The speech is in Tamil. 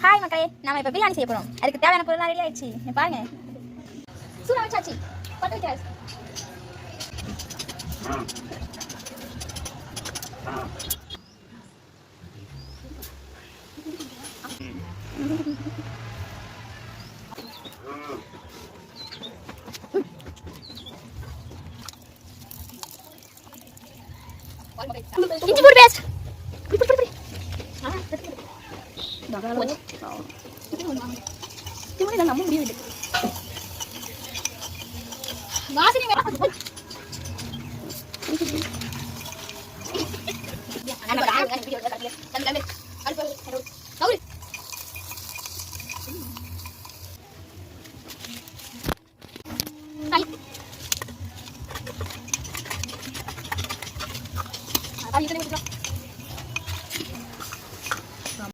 ஹாய் மக்களே, நாம இப்போ பிரியாணி செய்ய போகிறோம். அதுக்கு தேவையான பொருள்லாம் ரெடி ஆயிடுச்சு. நீ பாருங்க, சூடா வச்சாச்சு. பட்டு வைக்கிறாச்சு. இஞ்சி பூண்டு பேஸ்ட் நம்ம முடியுது வாசனை